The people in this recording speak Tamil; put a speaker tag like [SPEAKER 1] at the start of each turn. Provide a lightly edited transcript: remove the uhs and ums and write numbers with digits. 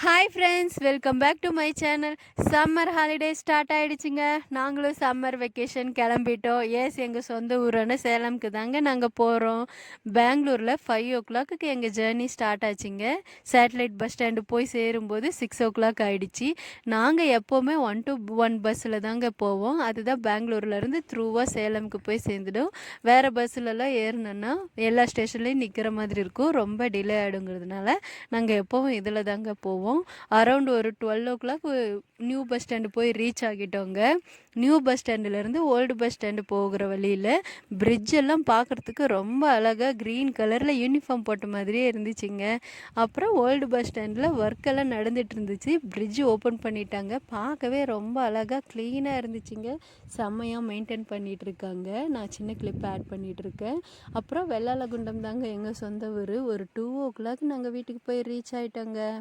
[SPEAKER 1] Hi friends, welcome back to my channel. Summer holiday start ஆகிடுச்சிங்க. நாங்களும் சம்மர் வெக்கேஷன் கிளம்பிட்டோம். எங்கள் சொந்த ஊரான சேலம்க்கு தாங்க நாங்கள் போகிறோம். பெங்களூரில் 5 o'clock எங்கள் ஜேர்னி ஸ்டார்ட் ஆச்சுங்க. சேட்டலைட் பஸ் ஸ்டாண்டு போய் சேரும்போது 6 o'clock ஆகிடுச்சி. நாங்கள் எப்போவுமே 1 to 1 பஸ்ஸில் தாங்க போவோம். அதுதான் பெங்களூர்லேருந்து த்ரூவாக சேலம்க்கு போய் சேர்ந்துடும். வேறு பஸ்ஸிலலாம் ஏறினோன்னா எல்லா ஸ்டேஷன்லேயும் நிற்கிற மாதிரி இருக்கும். ரொம்ப டிலே ஆகிடுங்கிறதுனால நாங்கள் எப்போவும் இதில் தாங்க போவோம். அரௌண்ட் ஒரு 12 o'clock நியூ பஸ் ஸ்டாண்டு போய் ரீச் ஆகிட்டோங்க. நியூ பஸ் ஸ்டாண்டுலேருந்து ஓல்டு பஸ் ஸ்டாண்டு போகிற வழியில் பிரிட்ஜ் எல்லாம் பார்க்குறதுக்கு ரொம்ப அழகாக க்ரீன் கலரில் யூனிஃபார்ம் போட்ட மாதிரியே இருந்துச்சுங்க. அப்புறம் ஓல்டு பஸ் ஸ்டாண்டில் ஒர்க்கெல்லாம் நடந்துகிட்டு இருந்துச்சு. பிரிட்ஜ் ஓப்பன் பண்ணிட்டாங்க. பார்க்கவே ரொம்ப அழகாக க்ளீனாக இருந்துச்சுங்க. செம்மையாக மெயின்டைன் பண்ணிகிட்டு இருக்காங்க. நான் சின்ன கிளிப் ஆட் பண்ணிகிட்டு இருக்கேன். அப்புறம் வெள்ளாளகுண்டம் தாங்க எங்கள் சொந்த ஊர். ஒரு 2 o'clock நாங்கள் வீட்டுக்கு போய் ரீச் ஆகிட்டோங்க.